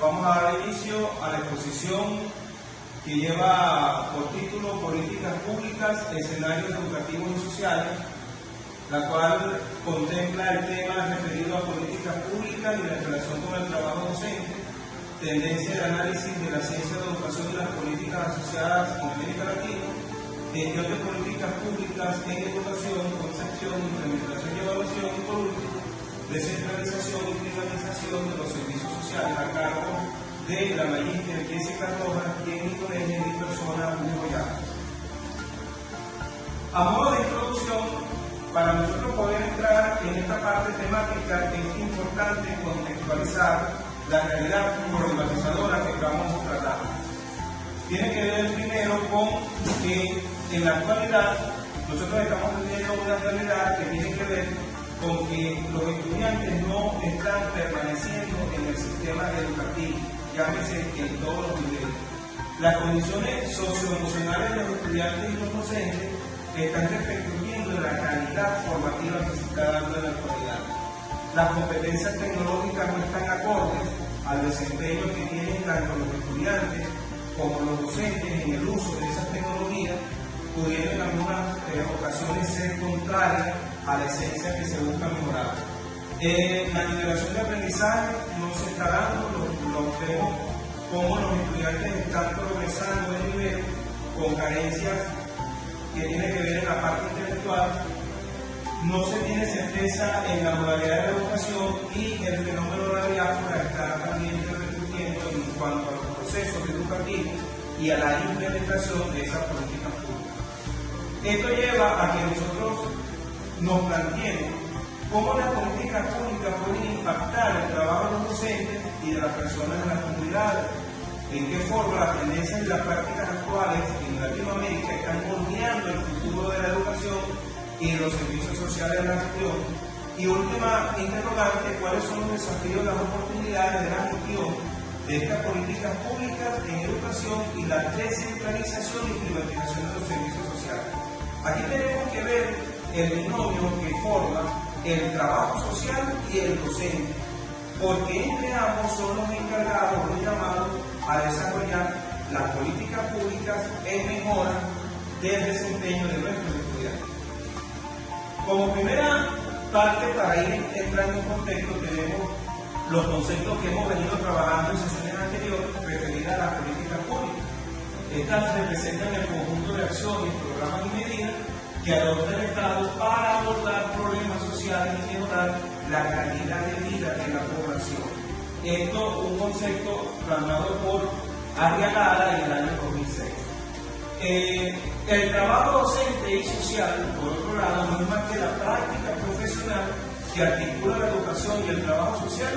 Vamos a dar inicio a la exposición que lleva por título Políticas Públicas, Escenarios Educativos y Sociales, la cual contempla el tema referido a políticas públicas y la relación con el trabajo docente, tendencia de análisis de la ciencia de educación y las políticas asociadas en América Latina, gestión de políticas públicas en educación, concepción, implementación y evaluación, y por último, descentralización y privatización de los servicios sociales a cargo de la magíster Jessica Rojas, quien con ella y persona muy apoyada. A modo de introducción, para nosotros poder entrar en esta parte temática es importante contextualizar la realidad problematizadora que estamos tratando. Tiene que ver primero con que en la actualidad nosotros estamos viviendo una realidad que tiene que ver con que los estudiantes no están permaneciendo en el sistema educativo, llámese en todos los niveles. Las condiciones socioemocionales de los estudiantes y los docentes están repercutiendo en la calidad formativa que se está dando en la actualidad. Las competencias tecnológicas no están acordes al desempeño que tienen tanto los estudiantes como los docentes en el uso de esas tecnologías, pudiendo en algunas ocasiones ser contrarias a la esencia que se busca mejorar. La nivelación de aprendizaje no se está dando, lo vemos como los estudiantes están progresando de nivel con carencias que tienen que ver en la parte intelectual. No se tiene certeza en la modalidad de la educación y el fenómeno de la diáspora está también repercutiendo en cuanto a los procesos educativos y a la implementación de esas políticas públicas. Esto lleva a que nosotros nos planteemos cómo las políticas públicas pueden impactar el trabajo de los docentes y de las personas en las comunidades, en qué forma las tendencias y las prácticas actuales en Latinoamérica están moldeando el futuro de la educación y de los servicios sociales de la región. Y última interrogante, ¿cuáles son los desafíos y las oportunidades de la gestión de estas políticas públicas en educación y la descentralización y privatización de los servicios sociales? Aquí tenemos que ver el binomio que forma el trabajo social y el docente, porque entre ambos son los encargados, los llamados a desarrollar las políticas públicas en mejora del desempeño de nuestros estudiantes. Como primera parte, para ir entrando en contexto, tenemos los conceptos que hemos venido trabajando en sesiones anteriores referidas a las políticas públicas. Estas representan el conjunto de acciones, programas y medidas que adopta el Estado para abordar problemas sociales y mejorar la calidad de vida de la población. Esto un concepto plasmado por Arriagada en el año 2006. El trabajo docente y social, por otro lado, no es más que la práctica profesional que articula la educación y el trabajo social,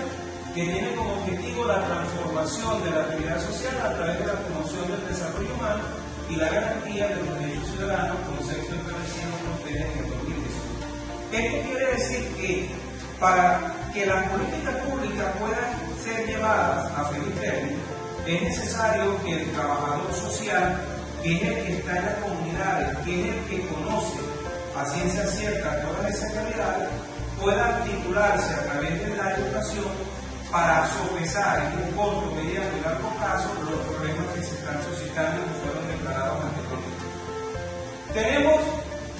que tiene como objetivo la transformación de la actividad social a través de la promoción del desarrollo humano y la garantía de los derechos ciudadanos, como se hizo establecido por ustedes en el 2018. Esto quiere decir que para que las políticas públicas puedan ser llevadas a feliz término, es necesario que el trabajador social, que es el que está en las comunidades, que es el que conoce a ciencia cierta todas esas realidades, pueda articularse a través de la educación para sopesar en un corto, mediano y largo plazo los problemas que se están suscitando y que fueron declarados anteriormente. Tenemos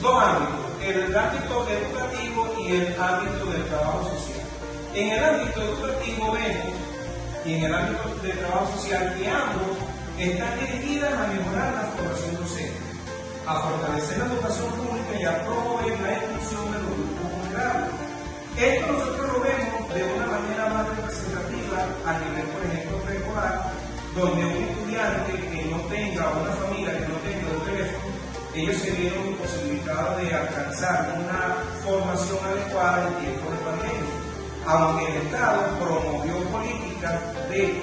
dos ámbitos, el ámbito educativo y el ámbito del trabajo social. En el ámbito educativo vemos, y en el ámbito del trabajo social, que ambos están dirigidas a mejorar la formación docente, a fortalecer la educación pública y a promover la inclusión de los grupos vulnerables. Esto nosotros lo vemos de una manera más representativa a nivel, por ejemplo, preescolar, donde un estudiante que no tenga, o una familia que no tenga un teléfono, ellos se vieron imposibilitados de alcanzar una formación adecuada en tiempo de pandemia. Aunque el Estado promovió políticas de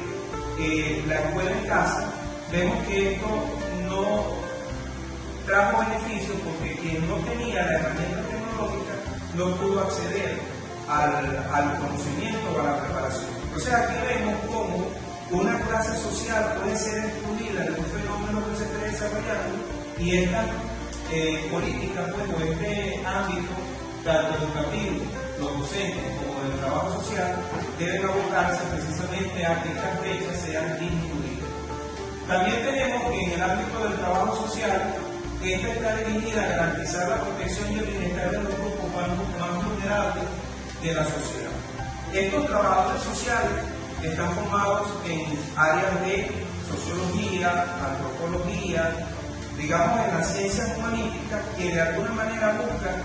la escuela en casa, vemos que esto no trajo beneficios porque quien no tenía la herramienta tecnológica no pudo acceder al conocimiento o a la preparación. O sea, aquí vemos cómo una clase social puede ser excluida de un fenómeno que se está desarrollando y esta política, pues, o este ámbito, tanto educativo, los docentes como del trabajo social deben abocarse precisamente a que estas brechas sean disminuidas. También tenemos que en el ámbito del trabajo social, esta está dirigida a garantizar la protección y el bienestar de los grupos más vulnerables de la sociedad. Estos trabajadores sociales están formados en áreas de sociología, antropología, digamos en las ciencias humanísticas, que de alguna manera buscan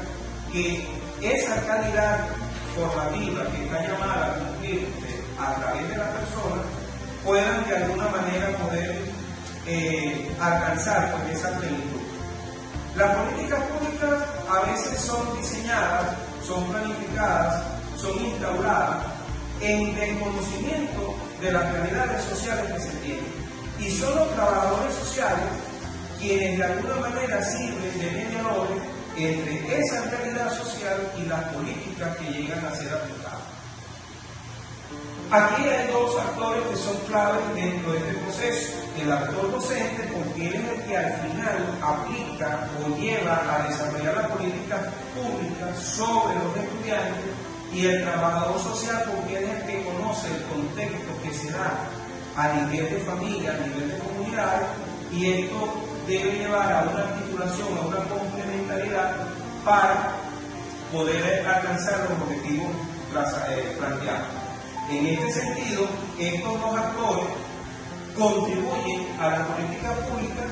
que esa calidad formativa que está llamada a cumplirse a través de las personas puedan de alguna manera poder alcanzar pues, esa plenitud. Las políticas públicas a veces son diseñadas, son planificadas, son instauradas en desconocimiento de las realidades sociales que se tienen. Y son los trabajadores sociales quienes de alguna manera sirven de mediadores entre esa realidad social y las políticas que llegan a ser aplicadas. Aquí hay dos actores que son claves dentro de este proceso. El actor docente, porque él es el que al final aplica o lleva a desarrollar las políticas públicas sobre los estudiantes, y el trabajador social, porque él es el que conoce el contexto que se da a nivel de familia, a nivel de comunidad, y esto debe llevar a una articulación, a una complementariedad para poder alcanzar los objetivos planteados. En este sentido, estos dos actores contribuyen a la política pública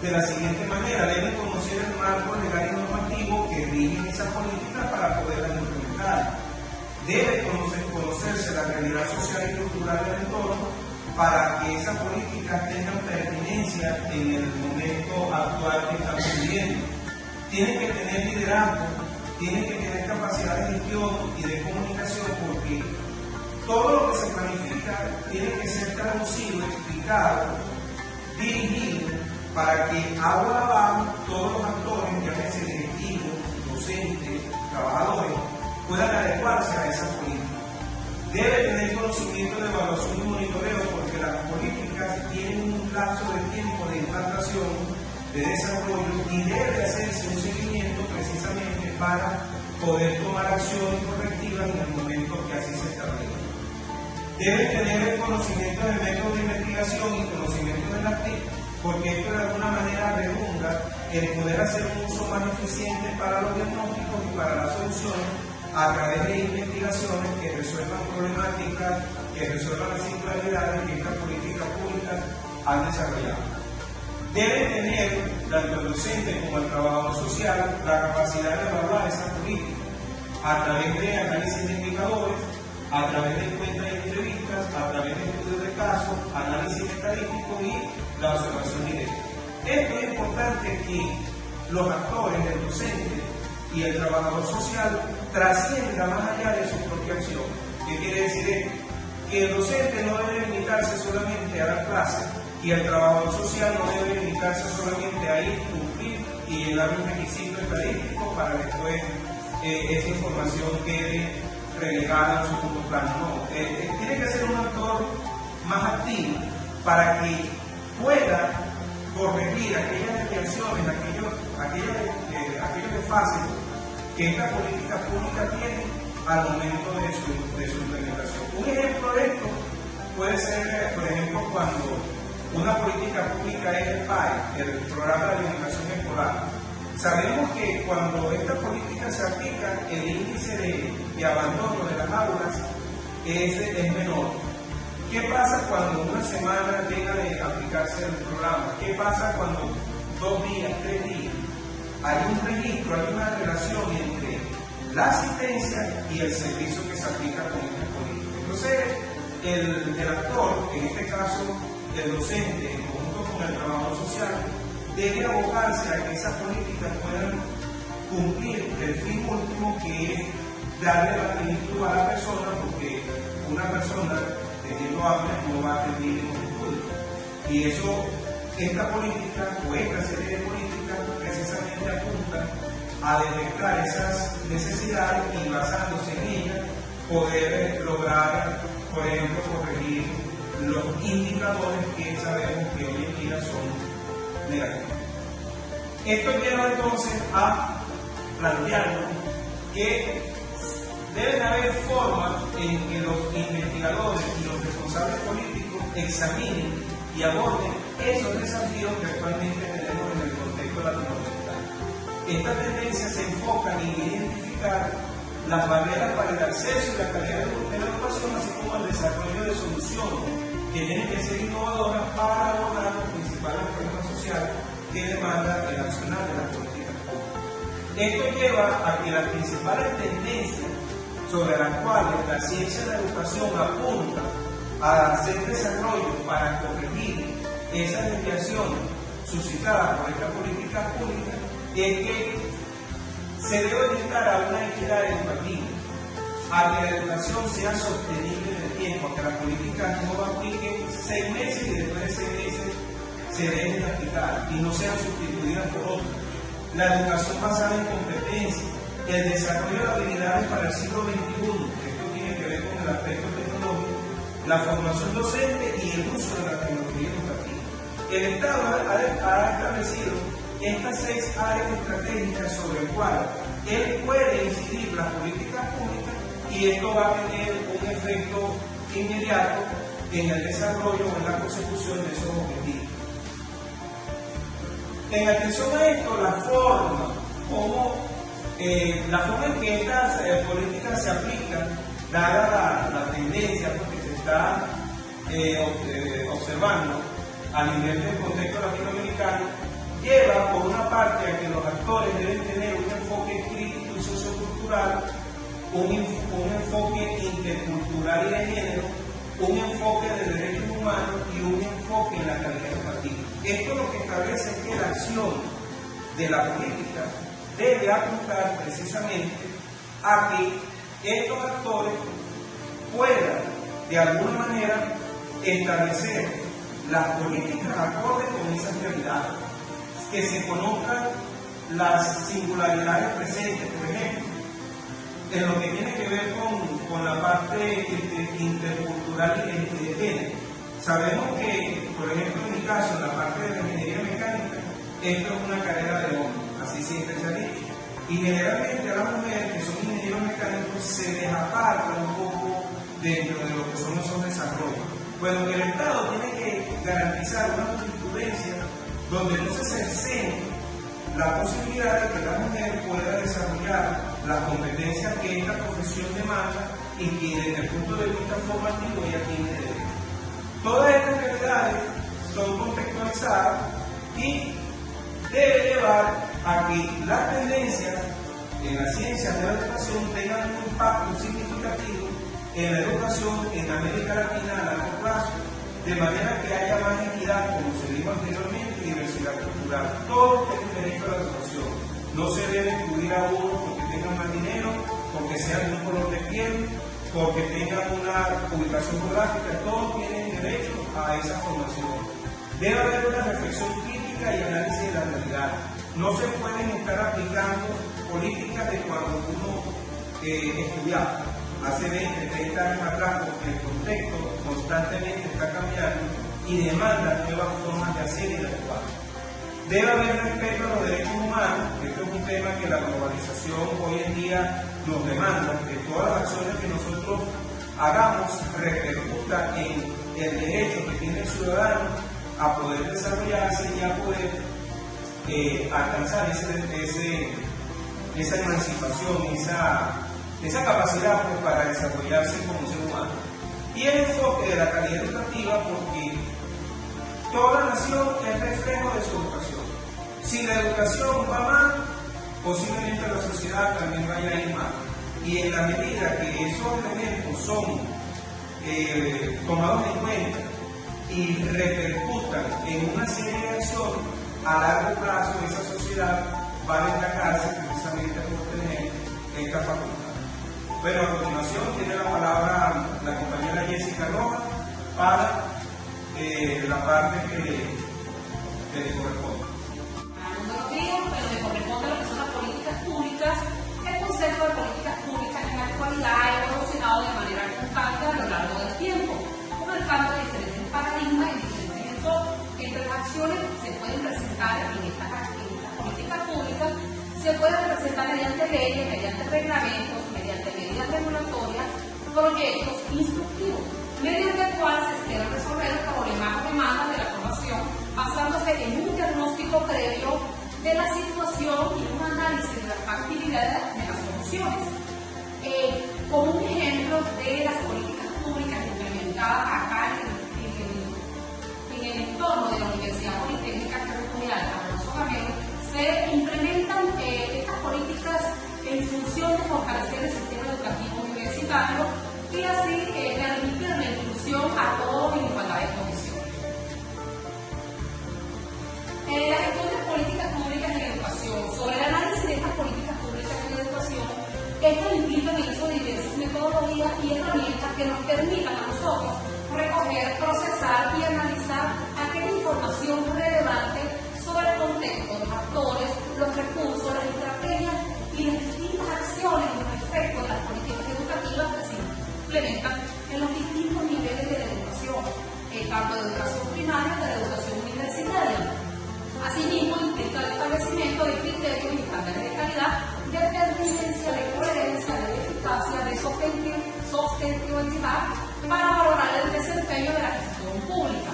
de la siguiente manera: deben conocer el marco legal y normativo que rige esa política para poderla implementar. Debe conocerse la realidad social y cultural del entorno para que esas políticas tengan pertinencia en el momento actual que estamos viviendo. Tienen que tener liderazgo, tienen que tener capacidad de gestión y de comunicación, porque todo lo que se planifica tiene que ser traducido, explicado, dirigido, para que agua abajo todos los actores, llámese directivos, docentes, trabajadores, puedan adecuarse a esas políticas. Debe tener conocimiento de evaluación y monitoreo, porque las políticas tienen un lapso de tiempo de implantación, de desarrollo, y debe hacerse un seguimiento precisamente para poder tomar acciones correctivas en el momento que así se establezca. Debe tener el conocimiento del método de investigación y conocimiento de las TIC, porque esto de alguna manera redunda en poder hacer un uso más eficiente para los diagnósticos y para las soluciones a través de investigaciones que resuelvan problemáticas, que resuelvan las singularidades que estas políticas públicas han desarrollado. Debe tener, tanto el docente como el trabajador social, la capacidad de evaluar esas políticas a través de análisis de indicadores, a través de encuestas y entrevistas, a través de estudios de casos, análisis estadístico y la observación directa. Esto es importante que los actores, el docente y el trabajador social, trascienda más allá de su propia acción. ¿Qué quiere decir esto? Que el docente no debe limitarse solamente a dar clases y el trabajador social no debe limitarse solamente a ir, cumplir y llenar un requisito estadístico para después esa información quede relegada a un segundo plano. No, tiene que ser un actor más activo para que pueda corregir aquellas desviaciones, aquellos desfases que esta política pública tiene al momento de su implementación. Un ejemplo de esto puede ser, por ejemplo, cuando una política pública es el PAE, el Programa de Alimentación Escolar. Sabemos que cuando esta política se aplica, el índice de abandono de las aulas es menor. ¿Qué pasa cuando una semana llega de aplicarse el programa? ¿Qué pasa cuando 2 días, 3 días? Hay un registro, hay una relación entre la asistencia y el servicio que se aplica con esta política. Entonces, el actor, en este caso el docente, junto con el trabajador social, debe abocarse a que esas políticas puedan cumplir el fin último, que es darle la plenitud a la persona, porque una persona teniendo hambre no va a rendir en un estudio. Y eso, esta política o esta serie de políticas precisamente apunta a detectar esas necesidades y, basándose en ellas, poder lograr, por ejemplo, corregir los indicadores que sabemos que hoy en día son negativos. Esto lleva entonces a plantearnos que deben haber formas en que los investigadores y los responsables políticos examinen y aborden esos desafíos que actualmente tenemos en el contexto latinoamericano. Estas tendencias se enfocan en identificar las barreras para el acceso y la calidad de la educación, así como el desarrollo de soluciones que tienen que ser innovadoras para abordar los principales problemas sociales que demanda el accionar de las políticas públicas. Esto lleva a que las principales tendencias sobre las cuales la ciencia de la educación apunta a hacer desarrollo para corregir esas desviaciones suscitadas por esta política pública es que se debe orientar a una equidad educativa, a que la educación sea sostenible en el tiempo, a que las políticas no apliquen 6 meses y después de 6 meses se dejen de aplicar y no sean sustituidas por otras. La educación basada en competencia, el desarrollo de habilidades para el siglo XXI, esto tiene que ver con el aspecto tecnológico, la formación docente y el uso de la tecnología educativa. El Estado ha establecido estas 6 áreas estratégicas sobre las cuales él puede incidir las políticas públicas y esto va a tener un efecto inmediato en el desarrollo o en la consecución de esos objetivos. En atención a esto, la forma en que estas políticas se aplican, dada la tendencia que se está observando a nivel del contexto latinoamericano, lleva por una parte a que los actores deben tener un enfoque crítico y sociocultural, un enfoque intercultural y de género, un enfoque de derechos humanos y un enfoque en la calidad educativa. Esto lo que establece es que la acción de la política debe apuntar precisamente a que estos actores puedan de alguna manera establecer las políticas acordes con esas realidades, que se conozcan las singularidades presentes, por ejemplo, en lo que tiene que ver con la parte intercultural y de género. Sabemos que, por ejemplo, en mi caso, en la parte de la ingeniería mecánica, esto es una carrera de hombres, así siempre se ha dicho. Y generalmente a las mujeres que son ingenieros mecánicos se les aparta un poco dentro de lo que son esos desarrollos. Bueno, que el Estado tiene que garantizar una jurisprudencia donde no se cercene la posibilidad de que la mujer pueda desarrollar las competencias que esta profesión demanda y que desde el punto de vista formativo ella tiene derecho. Todas estas realidades son contextualizadas y debe llevar a que las tendencias en las ciencias de la educación tengan un impacto significativo en la educación en América Latina a largo plazo, de manera que haya más equidad, como se dijo anteriormente, y diversidad cultural. Todos tienen derecho a la educación. No se debe excluir a uno porque tengan más dinero, porque sean de un color de piel, porque tengan una ubicación geográfica. Todos tienen derecho a esa formación. Debe haber una reflexión crítica y análisis de la realidad. No se pueden estar aplicando políticas de cuando uno estudiaba hace 20, 30 años atrás, porque el contexto constantemente está cambiando y demanda nuevas formas de hacer y de actuar. Debe haber respeto a los derechos humanos. Esto es un tema que la globalización hoy en día nos demanda, que todas las acciones que nosotros hagamos repercutan en el derecho que tiene el ciudadano a poder desarrollarse y a poder alcanzar esa emancipación, esa capacidad pues, para desarrollarse como ser humano. Y el enfoque de la calidad educativa, porque toda nación es reflejo de su educación. Si la educación va mal, posiblemente la sociedad también vaya a ir mal. Y en la medida que esos elementos son tomados en cuenta y repercutan en una serie de acciones, a largo plazo esa sociedad va a destacarse precisamente por tener esta facultad. Bueno, a continuación tiene la palabra la compañera Jessica Rojas para la parte que le corresponde. Buenos días, pero me corresponde lo que son las políticas públicas. El concepto de políticas públicas en la actualidad ha evolucionado de manera constante a lo largo del tiempo, con el cambio de diferentes paradigmas y diferentes enfoques. Entre las acciones se pueden presentar en estas políticas públicas, se pueden presentar mediante leyes, mediante reglamentos, mediante medidas acciones regulatorias, proyectos instructivos, mediante el cual se espera resolver el problema o demanda de la población, basándose en un diagnóstico previo de la situación y un análisis de la factibilidad de las soluciones. Como un ejemplo de las políticas públicas implementadas acá en el entorno de la Universidad Politécnica Territorial Alfonso Gamero, se implementan estas políticas en función de fortalecer el sistema educativo universitario y así permitir la inclusión a todos en igualdad de condiciones. La gestión de políticas públicas en educación. Sobre el análisis de estas políticas públicas en educación, estas implican el uso de diversas metodologías y herramientas que nos permitan a nosotros recoger, procesar y analizar aquella información relevante sobre el contexto, los actores, los recursos, las estrategias y las distintas acciones y los efectos de las políticas educativas que se implementan en los distintos niveles de la educación, tanto de educación primaria como de la educación universitaria. Asimismo, implica el establecimiento de criterios y estándares de calidad, de pertinencia, de coherencia, de eficacia, de sostenibilidad para valorar el desempeño de la gestión pública.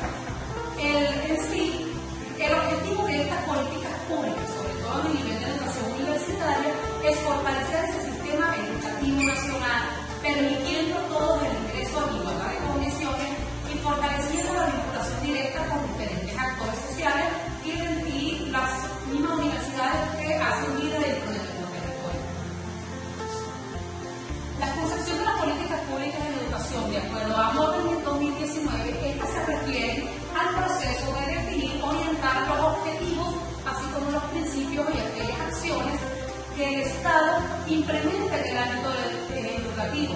El objetivo de estas políticas públicas, sobre todo en el nivel de educación universitaria, es fortalecer ese sistema educativo nacional, permitiendo todo el ingreso a igualdad de condiciones y fortaleciendo la vinculación directa con diferentes actores sociales y las mismas universidades que hacen vida dentro de nuestro territorio. La concepción de las políticas públicas en educación, de acuerdo a Orden 2019, estas se refieren al proceso de definir, orientar los objetivos, así como los principios y aquellas acciones que el Estado implementa en el ámbito educativo.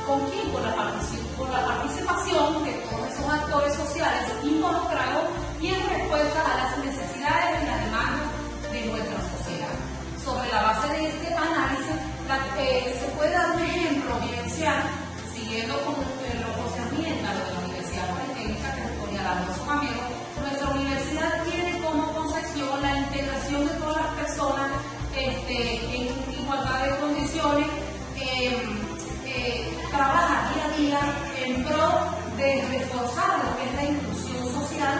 ¿Con quién? Con la participación de todos esos actores sociales involucrados y en respuesta a las necesidades y las demandas de nuestra sociedad. Sobre la base de este análisis, se puede dar un ejemplo vivencial, siguiendo con lo que se ambienta de la Universidad Politécnica Territorial Alfonso Gamero. Nuestra universidad tiene como concepción la integración de todas las personas en igualdad de condiciones, trabaja día a día en pro de reforzar lo que es la inclusión social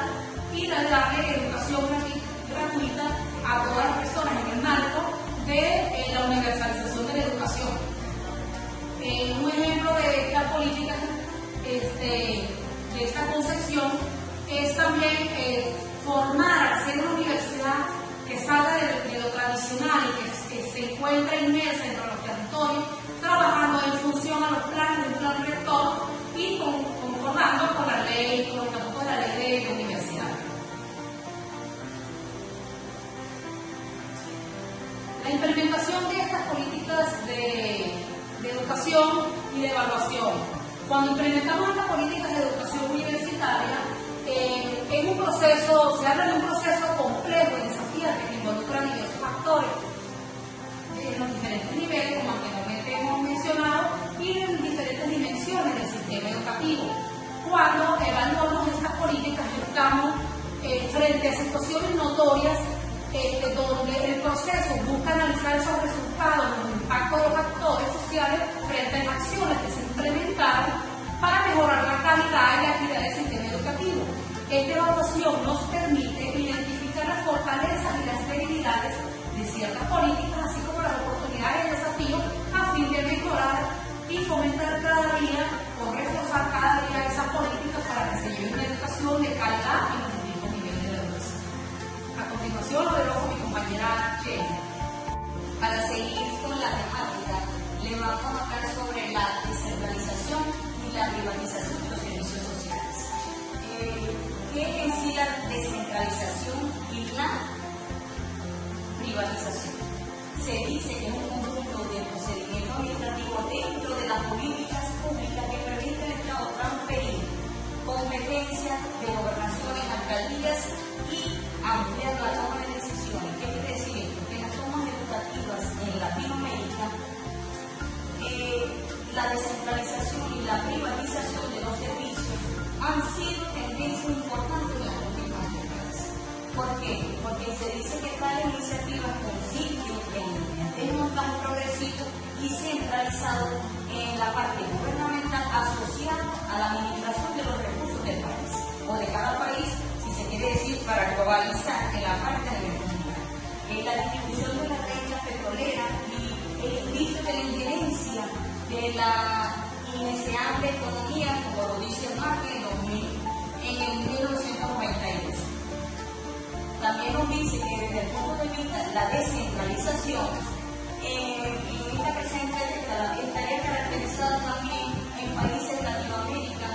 y de darle educación gratuita a todas las personas en el marco de la universalización de la educación. Un ejemplo de esta política, de esta concepción, es también formar, hacer una universidad que salga de lo tradicional y que se encuentra inmersa entre los territorios, trabajando en función a los planes de un plan rector y concordando con la ley, con los estatutos de la ley de universidad. La implementación de estas políticas de educación y de evaluación. Cuando implementamos estas políticas de educación universitaria, es un proceso, se habla de un proceso complejo y desafiante que involucra a diversos actores en los diferentes niveles, como anteriormente hemos mencionado, y en diferentes dimensiones del sistema educativo. Cuando evaluamos estas políticas, estamos frente a situaciones notorias donde el proceso busca analizar esos resultados, los impactos de los actores sociales frente a las acciones que se implementaron para mejorar la calidad y la equidad del sistema educativo. Esta evaluación nos permite identificar las fortalezas y las debilidades de ciertas políticas, así como las oportunidades y desafíos, a fin de mejorar y fomentar cada día o reforzar cada día esas políticas para que se lleve una educación de calidad en los distintos niveles de la educación. A continuación, lo dejo con mi compañera Jenny. Para seguir con la temática, le vamos a hablar sobre la descentralización y la privatización de los servicios sociales. ¿Qué es en sí la descentralización y la privatización? Se dice que es un conjunto de procedimientos administrativos dentro de las políticas públicas que permite al Estado transferir competencias de gobernaciones, alcaldías y ampliar la toma de decisiones. ¿Qué quiere decir esto? Que las tomas educativas en Latinoamérica, la descentralización y la privatización de los servicios han sido tendencias importantes en las últimas décadas. ¿Por qué? Porque se dice que tales iniciativas consisten en un montaje progresivo y centralizado en la parte gubernamental asociada a la administración de los recursos del país, o de cada país, si se quiere decir, para globalizar en la parte de la economía. La distribución de la renta petrolera y el inicio de la injerencia de la indeseable economía, como lo dice Marx en el 1992. También nos dice que desde el punto de vista de la descentralización, en esta presente década estaría caracterizada también en países de Latinoamérica,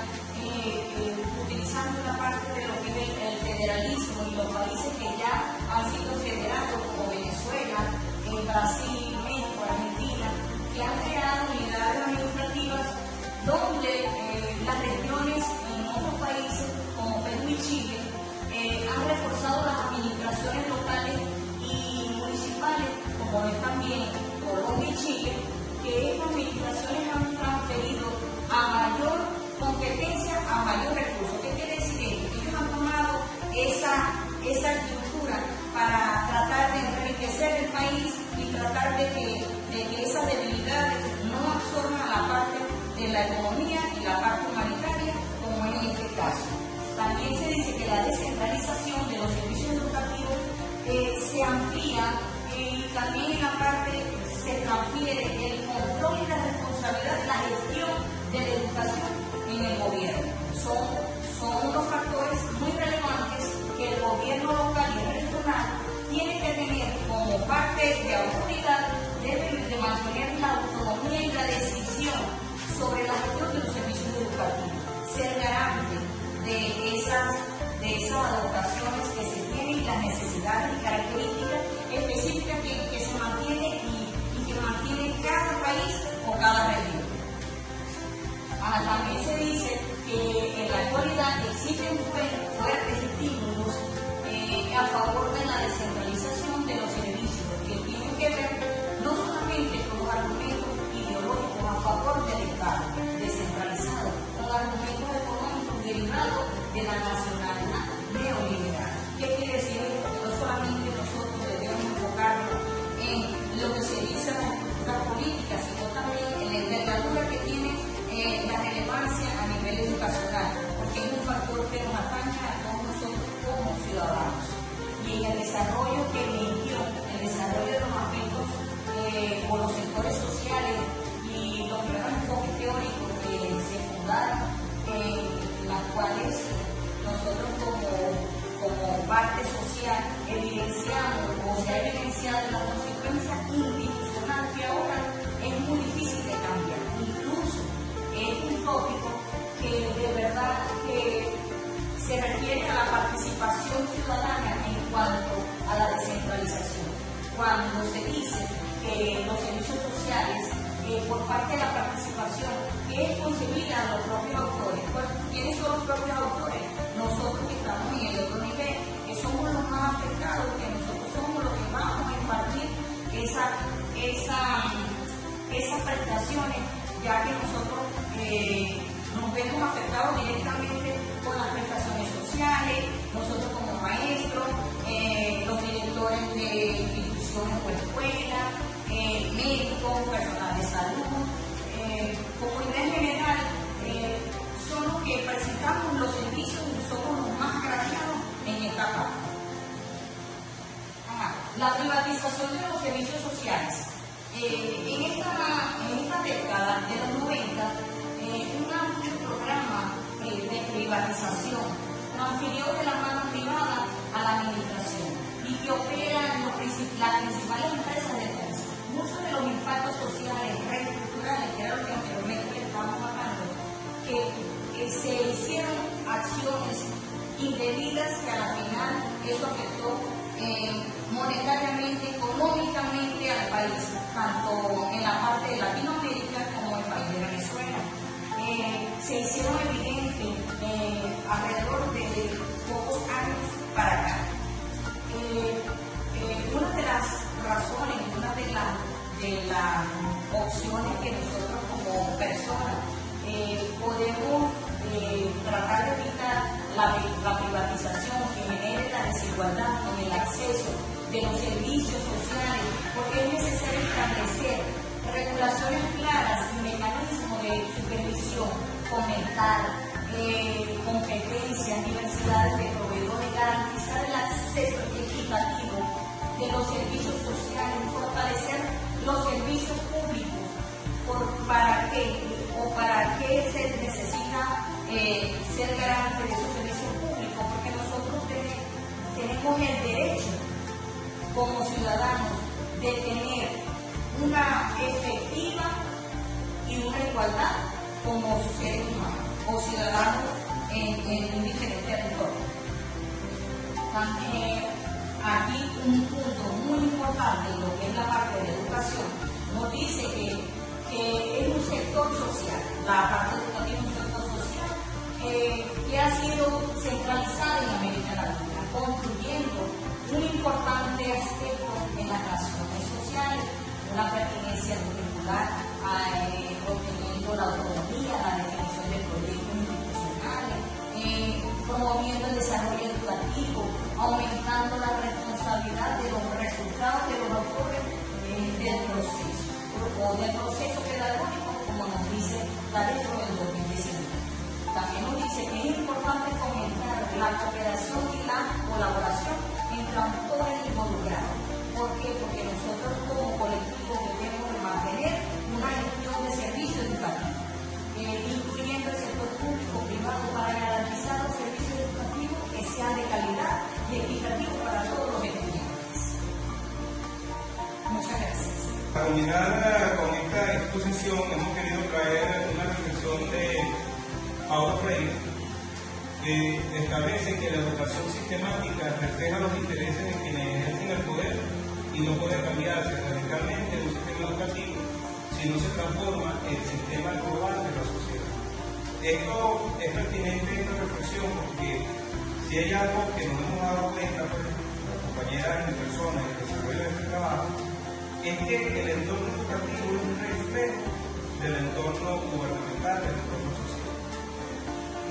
utilizando la parte de lo que es el federalismo y los países que ya han sido federados, como Venezuela, Brasil, México, Argentina, que han creado unidades administrativas donde las regiones en otros países, como Perú y Chile, han reforzado las administraciones locales y municipales, como es también Colombia y Chile, que estas administraciones han transferido a mayor competencia, a mayor recurso. ¿Qué quiere decir esto? Ellos han tomado esa estructura para tratar de enriquecer el país y tratar de que esas debilidades no absorban la parte de la economía y la parte humanitaria, como en este caso. También se dice que la descentralización de los servicios educativos se amplía y también en la parte se transfiere el control y la responsabilidad de la gestión de la educación en el gobierno. Son unos factores muy relevantes que el gobierno local y regional tiene que tener como parte de autoridad, debe de mantener la autonomía y la decisión sobre la gestión de los servicios educativos, ser garante de esas adaptaciones que se tienen y las necesidades y características específicas que se mantienen y que mantiene cada país o cada región. También se dice que en la actualidad existen fuertes estímulos a favor de la descentralización de los servicios que tienen que ver no solamente con los argumentos ideológicos a favor del Estado descentralizado, con argumentos económicos derivados de la nacionalidad neoliberal. ¿Qué quiere decir esto? No solamente nosotros debemos enfocarnos en lo que se dice en las estructuras políticas, sino también en la envergadura que tiene la relevancia a nivel educacional, porque es un factor que nos atañe a todos nosotros como ciudadanos. Y en el desarrollo que inició, el desarrollo de los aspectos o los sectores sociales y los primeros enfoques teóricos que se fundaron, en las cuales nosotros como parte social evidenciamos o se ha evidenciado la consecuencia institucional que ahora es muy difícil de cambiar. Incluso es un tópico que de verdad que se refiere a la participación ciudadana en cuanto a la descentralización. Cuando se dice que los servicios sociales, por parte de la participación, que es concebida a los propios autores. Pues, ¿quiénes son los propios autores? Nosotros que estamos en el otro nivel, que somos los más afectados, que nosotros somos los que vamos a impartir esas prestaciones, ya que nosotros nos vemos afectados directamente con las prestaciones sociales, nosotros como maestros, los directores de instituciones o escuelas, médicos, personal de salud, comunidad en general, son los que presentamos los servicios y somos los más agraciados en esta parte. La privatización de los servicios sociales. En esta década de los 90, un amplio programa de privatización transfirió de la mano privada a la administración y que operan las principales empresas del país. Muchos de los impactos sociales, reestructurales, que era lo que anteriormente estábamos hablando, que se hicieron acciones indebidas que a la final eso afectó monetariamente, económicamente al país, tanto en la parte de Latinoamérica como en el país de Venezuela. Se hicieron evidentes alrededor de pocos años para acá. Una de las razones, una de las opciones que nosotros como personas podemos tratar de evitar la privatización que genere la desigualdad en el acceso de los servicios sociales, porque es necesario establecer regulaciones claras y mecanismos de supervisión, fomentar competencias, diversidades de proveedores, garantizar el acceso equitativo de los servicios sociales, fortalecer los servicios públicos. ¿Para qué se necesita ser garante de esos servicios públicos? Porque nosotros tenemos el derecho como ciudadanos de tener una efectiva y una igualdad como seres humanos o ciudadanos en diferentes territorios. También aquí un punto muy importante, lo que es la parte de educación, nos dice que es un sector social, la parte educativa es un sector social que ha sido centralizada en América Latina, construyendo un importante aspecto en las relaciones sociales, una pertenencia curricular, obteniendo la autonomía, la definición de proyectos institucionales, promoviendo el desarrollo educativo, aumentando la responsabilidad de los resultados de los autores del proceso, o del proceso pedagógico, como nos dice la ley del 2019. También nos dice que es importante fomentar la cooperación y la colaboración entre autores involucrados. ¿Por qué? Porque nosotros como colectivo debemos mantener una gestión de servicio educativo, incluyendo el sector público privado para garantizar los servicios educativos que sean de calidad y equitativos para todos los estudiantes. Muchas gracias. Para culminar con esta exposición hemos querido traer una reflexión de Paulo Freire, que establece que la educación sistemática refleja los intereses de quienes ejercen el poder y no puede cambiarse radicalmente de un sistema educativo si no se transforma el sistema global de la sociedad. Esto es pertinente esta reflexión porque si hay algo que nos hemos dado cuenta, pues, las compañeras y personas en el desarrollo de este trabajo, es que el entorno educativo es un reflejo del entorno gubernamental, del entorno social.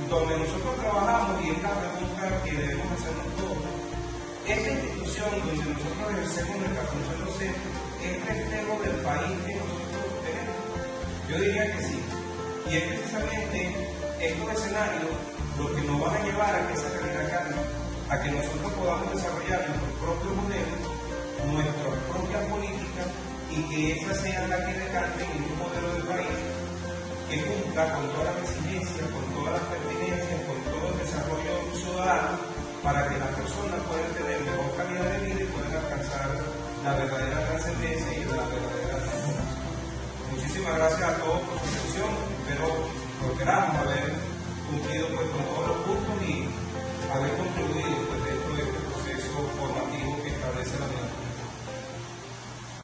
Donde nosotros trabajamos, y es la pregunta que debemos hacernos todos, esta institución donde nosotros ejercemos nuestra función docente es reflejo del país que nosotros tenemos. Yo diría que sí. Y es precisamente estos escenarios lo que nos van a llevar a que esa realidad cambie, a que nosotros podamos desarrollar nuestros propios modelos, nuestras propias políticas, y que esas sean las que decanten en un modelo de país que cumpla con todas las exigencias, con todas las pertinencias, con todo el desarrollo ciudadano, para que las personas puedan tener mejor calidad de vida y puedan alcanzar la verdadera trascendencia y la verdadera transformación. Muchísimas gracias a todos por su atención. Espero que esperamos haber cumplido pues, con todos los puntos y